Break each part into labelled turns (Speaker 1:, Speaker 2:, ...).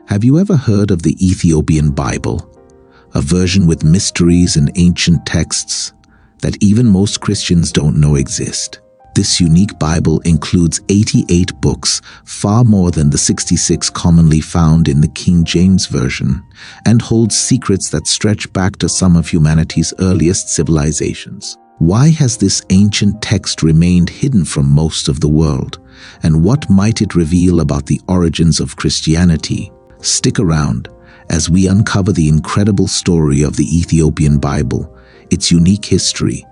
Speaker 1: Have you ever heard of the Ethiopian Bible, a version with mysteries and ancient texts that even most Christians don't know exist? This unique Bible includes 88 books, far more than the 66 commonly found in the King James Version, and holds secrets that stretch back to some of humanity's earliest civilizations. Why has this ancient text remained hidden from most of the world, and what might it reveal about the origins of Christianity? Stick around as we uncover the incredible story of the Ethiopian Bible, its unique history,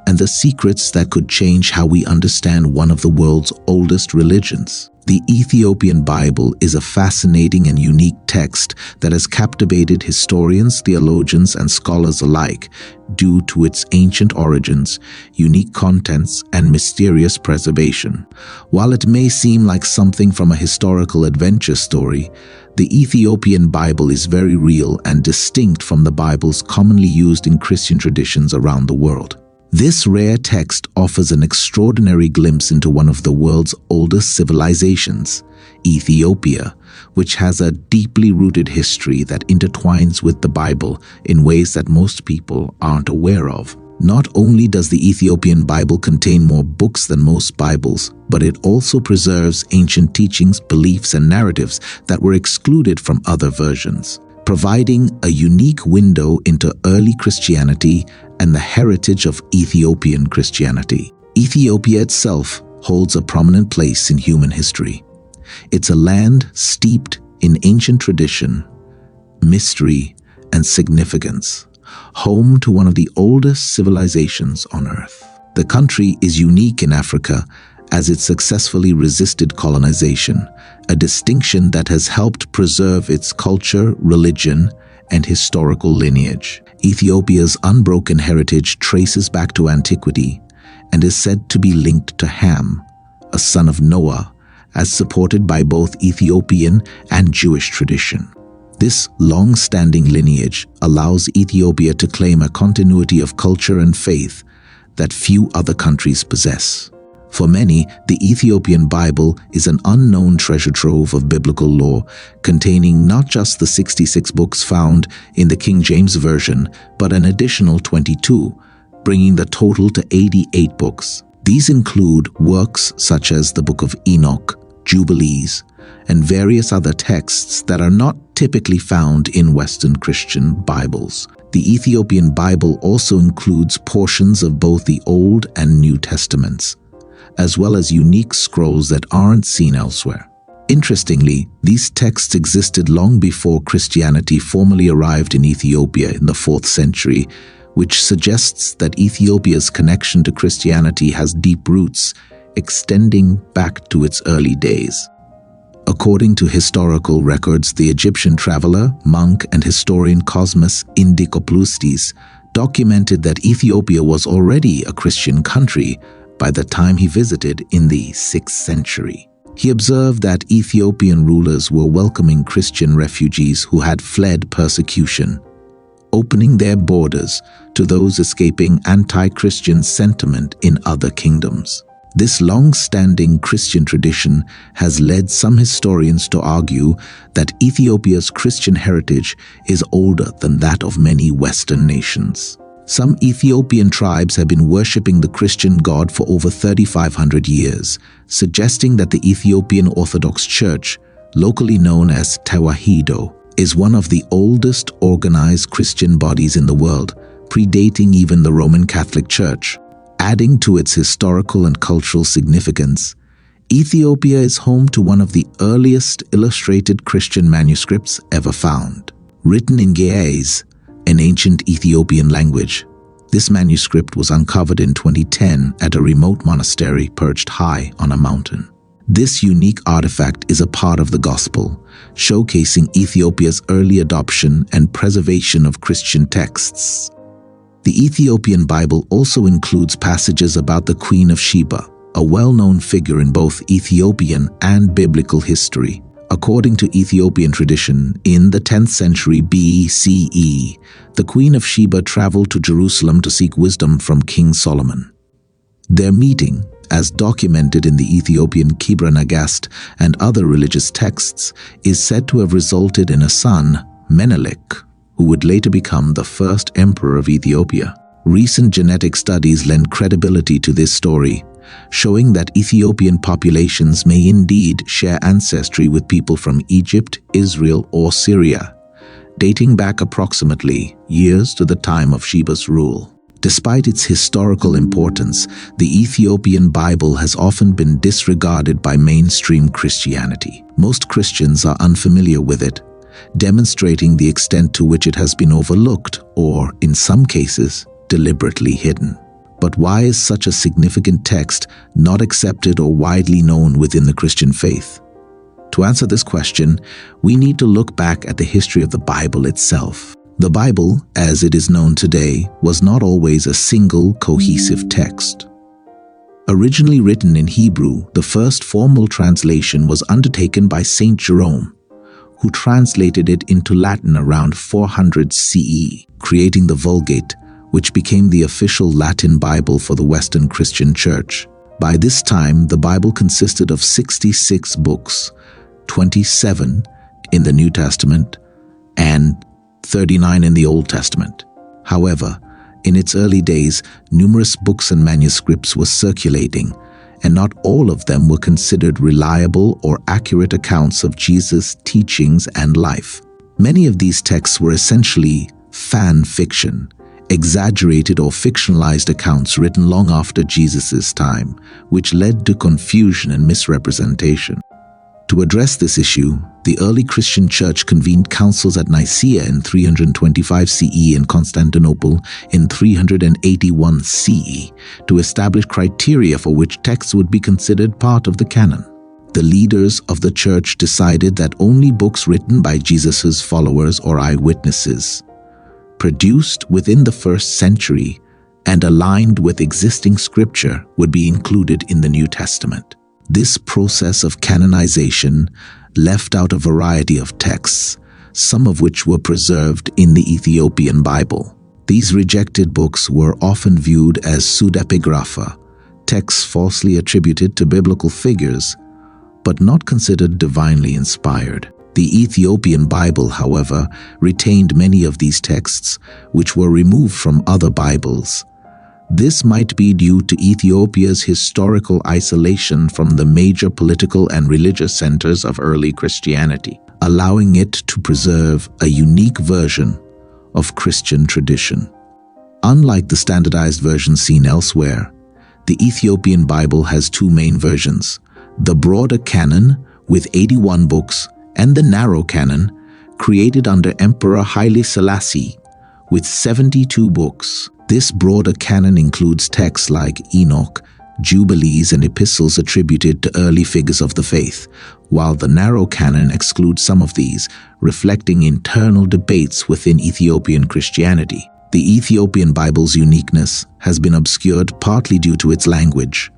Speaker 1: and the secrets that could change how we understand one of the world's oldest religions. The Ethiopian Bible is a fascinating and unique text that has captivated historians, theologians, and scholars alike due to its ancient origins, unique contents, and mysterious preservation. While it may seem like something from a historical adventure story, the Ethiopian Bible is very real and distinct from the Bibles commonly used in Christian traditions around the world. This rare text offers an extraordinary glimpse into one of the world's oldest civilizations, Ethiopia, which has a deeply rooted history that intertwines with the Bible in ways that most people aren't aware of. Not only does the Ethiopian Bible contain more books than most Bibles, but it also preserves ancient teachings, beliefs, and narratives that were excluded from other versions, providing a unique window into early Christianity and the heritage of Ethiopian Christianity. Ethiopia itself holds a prominent place in human history. It's a land steeped in ancient tradition, mystery, and significance, home to one of the oldest civilizations on Earth. The country is unique in Africa as it successfully resisted colonization, a distinction that has helped preserve its culture, religion, and historical lineage. Ethiopia's unbroken heritage traces back to antiquity and is said to be linked to Ham, a son of Noah, as supported by both Ethiopian and Jewish tradition. This long-standing lineage allows Ethiopia to claim a continuity of culture and faith that few other countries possess. For many, the Ethiopian Bible is an unknown treasure trove of biblical lore, containing not just the 66 books found in the King James Version, but an additional 22, bringing the total to 88 books. These include works such as the Book of Enoch, Jubilees, and various other texts that are not typically found in Western Christian Bibles. The Ethiopian Bible also includes portions of both the Old and New Testaments, as well as unique scrolls that aren't seen elsewhere. Interestingly, these texts existed long before Christianity formally arrived in Ethiopia in the 4th century, which suggests that Ethiopia's connection to Christianity has deep roots, extending back to its early days. According to historical records, the Egyptian traveler, monk, and historian Cosmas Indicopleustes documented that Ethiopia was already a Christian country by the time he visited in the 6th century. He observed that Ethiopian rulers were welcoming Christian refugees who had fled persecution, opening their borders to those escaping anti-Christian sentiment in other kingdoms. This long-standing Christian tradition has led some historians to argue that Ethiopia's Christian heritage is older than that of many Western nations. Some Ethiopian tribes have been worshipping the Christian God for over 3,500 years, suggesting that the Ethiopian Orthodox Church, locally known as Tewahedo, is one of the oldest organized Christian bodies in the world, predating even the Roman Catholic Church. Adding to its historical and cultural significance, Ethiopia is home to one of the earliest illustrated Christian manuscripts ever found. Written in Ge'ez, an ancient Ethiopian language, this manuscript was uncovered in 2010 at a remote monastery perched high on a mountain. This unique artifact is a part of the gospel, showcasing Ethiopia's early adoption and preservation of Christian texts. The Ethiopian Bible also includes passages about the Queen of Sheba, a well-known figure in both Ethiopian and biblical history. According to Ethiopian tradition, in the 10th century BCE, the Queen of Sheba traveled to Jerusalem to seek wisdom from King Solomon. Their meeting, as documented in the Ethiopian Kibra Nagast and other religious texts, is said to have resulted in a son, Menelik, who would later become the first emperor of Ethiopia. Recent genetic studies lend credibility to this story, showing that Ethiopian populations may indeed share ancestry with people from Egypt, Israel, or Syria, dating back approximately years to the time of Sheba's rule. Despite its historical importance, the Ethiopian Bible has often been disregarded by mainstream Christianity. Most Christians are unfamiliar with it, demonstrating the extent to which it has been overlooked or, in some cases, deliberately hidden. But why is such a significant text not accepted or widely known within the Christian faith? To answer this question, we need to look back at the history of the Bible itself. The Bible, as it is known today, was not always a single, cohesive text. Originally written in Hebrew, the first formal translation was undertaken by Saint Jerome, who translated it into Latin around 400 CE, creating the Vulgate, which became the official Latin Bible for the Western Christian Church. By this time, the Bible consisted of 66 books, 27 in the New Testament, and 39 in the Old Testament. However, in its early days, numerous books and manuscripts were circulating, and not all of them were considered reliable or accurate accounts of Jesus' teachings and life. Many of these texts were essentially fan fiction, exaggerated or fictionalized accounts written long after Jesus' time, which led to confusion and misrepresentation. To address this issue, the early Christian church convened councils at Nicaea in 325 CE and Constantinople in 381 CE to establish criteria for which texts would be considered part of the canon. The leaders of the church decided that only books written by Jesus' followers or eyewitnesses, produced within the first century and aligned with existing scripture, would be included in the New Testament. This process of canonization left out a variety of texts, some of which were preserved in the Ethiopian Bible. These rejected books were often viewed as pseudepigrapha, texts falsely attributed to biblical figures, but not considered divinely inspired. The Ethiopian Bible, however, retained many of these texts, which were removed from other Bibles. This might be due to Ethiopia's historical isolation from the major political and religious centers of early Christianity, allowing it to preserve a unique version of Christian tradition. Unlike the standardized versions seen elsewhere, the Ethiopian Bible has two main versions: the broader Canon with 81 books and the narrow Canon, created under Emperor Haile Selassie, with 72 books. This broader canon includes texts like Enoch, Jubilees, and epistles attributed to early figures of the faith, while the narrow canon excludes some of these, reflecting internal debates within Ethiopian Christianity. The Ethiopian Bible's uniqueness has been obscured partly due to its language.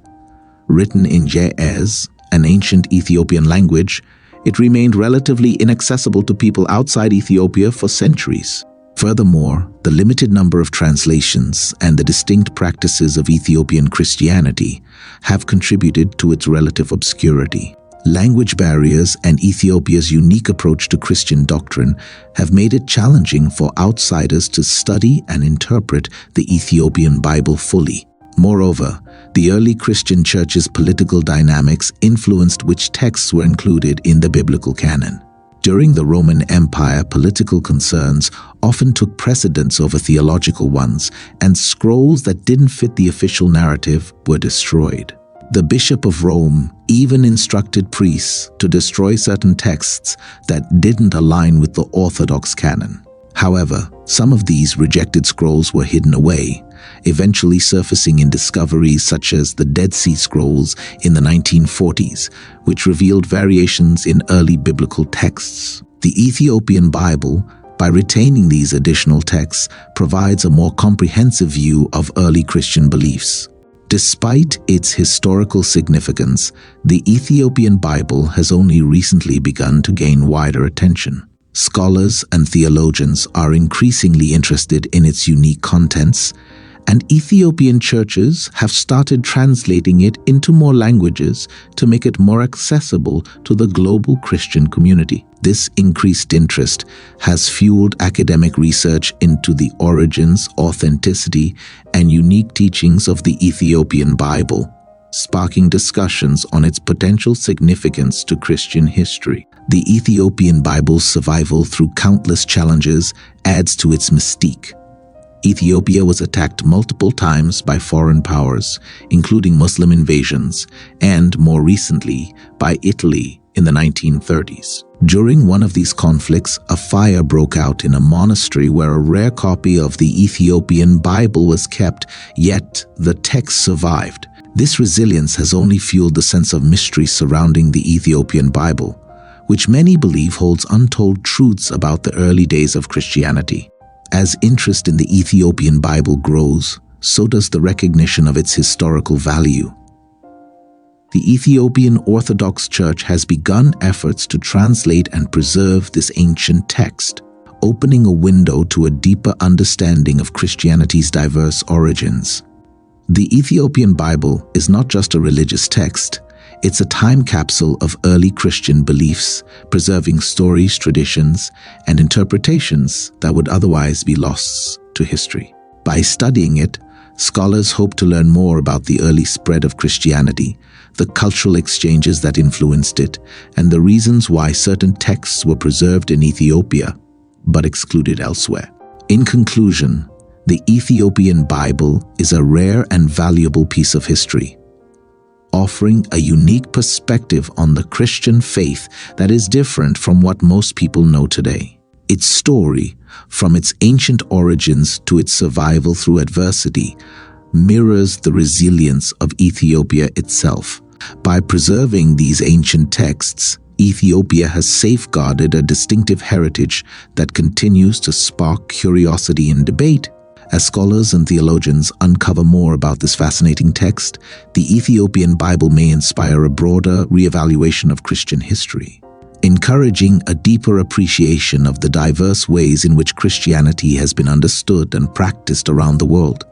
Speaker 1: Written in Ge'ez, an ancient Ethiopian language, it remained relatively inaccessible to people outside Ethiopia for centuries. Furthermore, the limited number of translations and the distinct practices of Ethiopian Christianity have contributed to its relative obscurity. Language barriers and Ethiopia's unique approach to Christian doctrine have made it challenging for outsiders to study and interpret the Ethiopian Bible fully. Moreover, the early Christian church's political dynamics influenced which texts were included in the biblical canon. During the Roman Empire, political concerns often took precedence over theological ones, and scrolls that didn't fit the official narrative were destroyed. The Bishop of Rome even instructed priests to destroy certain texts that didn't align with the Orthodox canon. However, some of these rejected scrolls were hidden away, eventually surfacing in discoveries such as the Dead Sea Scrolls in the 1940s, which revealed variations in early biblical texts. The Ethiopian Bible, by retaining these additional texts, provides a more comprehensive view of early Christian beliefs. Despite its historical significance, the Ethiopian Bible has only recently begun to gain wider attention. Scholars and theologians are increasingly interested in its unique contents, and Ethiopian churches have started translating it into more languages to make it more accessible to the global Christian community. This increased interest has fueled academic research into the origins, authenticity, and unique teachings of the Ethiopian Bible, sparking discussions on its potential significance to Christian history. The Ethiopian Bible's survival through countless challenges adds to its mystique. Ethiopia was attacked multiple times by foreign powers, including Muslim invasions, and more recently by Italy in the 1930s. During one of these conflicts, a fire broke out in a monastery where a rare copy of the Ethiopian Bible was kept, yet the text survived. This resilience has only fueled the sense of mystery surrounding the Ethiopian Bible, which many believe holds untold truths about the early days of Christianity. As interest in the Ethiopian Bible grows, so does the recognition of its historical value. The Ethiopian Orthodox Church has begun efforts to translate and preserve this ancient text, opening a window to a deeper understanding of Christianity's diverse origins. The Ethiopian Bible is not just a religious text, it's a time capsule of early Christian beliefs, preserving stories, traditions, and interpretations that would otherwise be lost to history. By studying it, scholars hope to learn more about the early spread of Christianity, the cultural exchanges that influenced it, and the reasons why certain texts were preserved in Ethiopia but excluded elsewhere. In conclusion, the Ethiopian Bible is a rare and valuable piece of history, offering a unique perspective on the Christian faith that is different from what most people know today. Its story, from its ancient origins to its survival through adversity, mirrors the resilience of Ethiopia itself. By preserving these ancient texts, Ethiopia has safeguarded a distinctive heritage that continues to spark curiosity and debate. As scholars and theologians uncover more about this fascinating text, the Ethiopian Bible may inspire a broader reevaluation of Christian history, encouraging a deeper appreciation of the diverse ways in which Christianity has been understood and practiced around the world.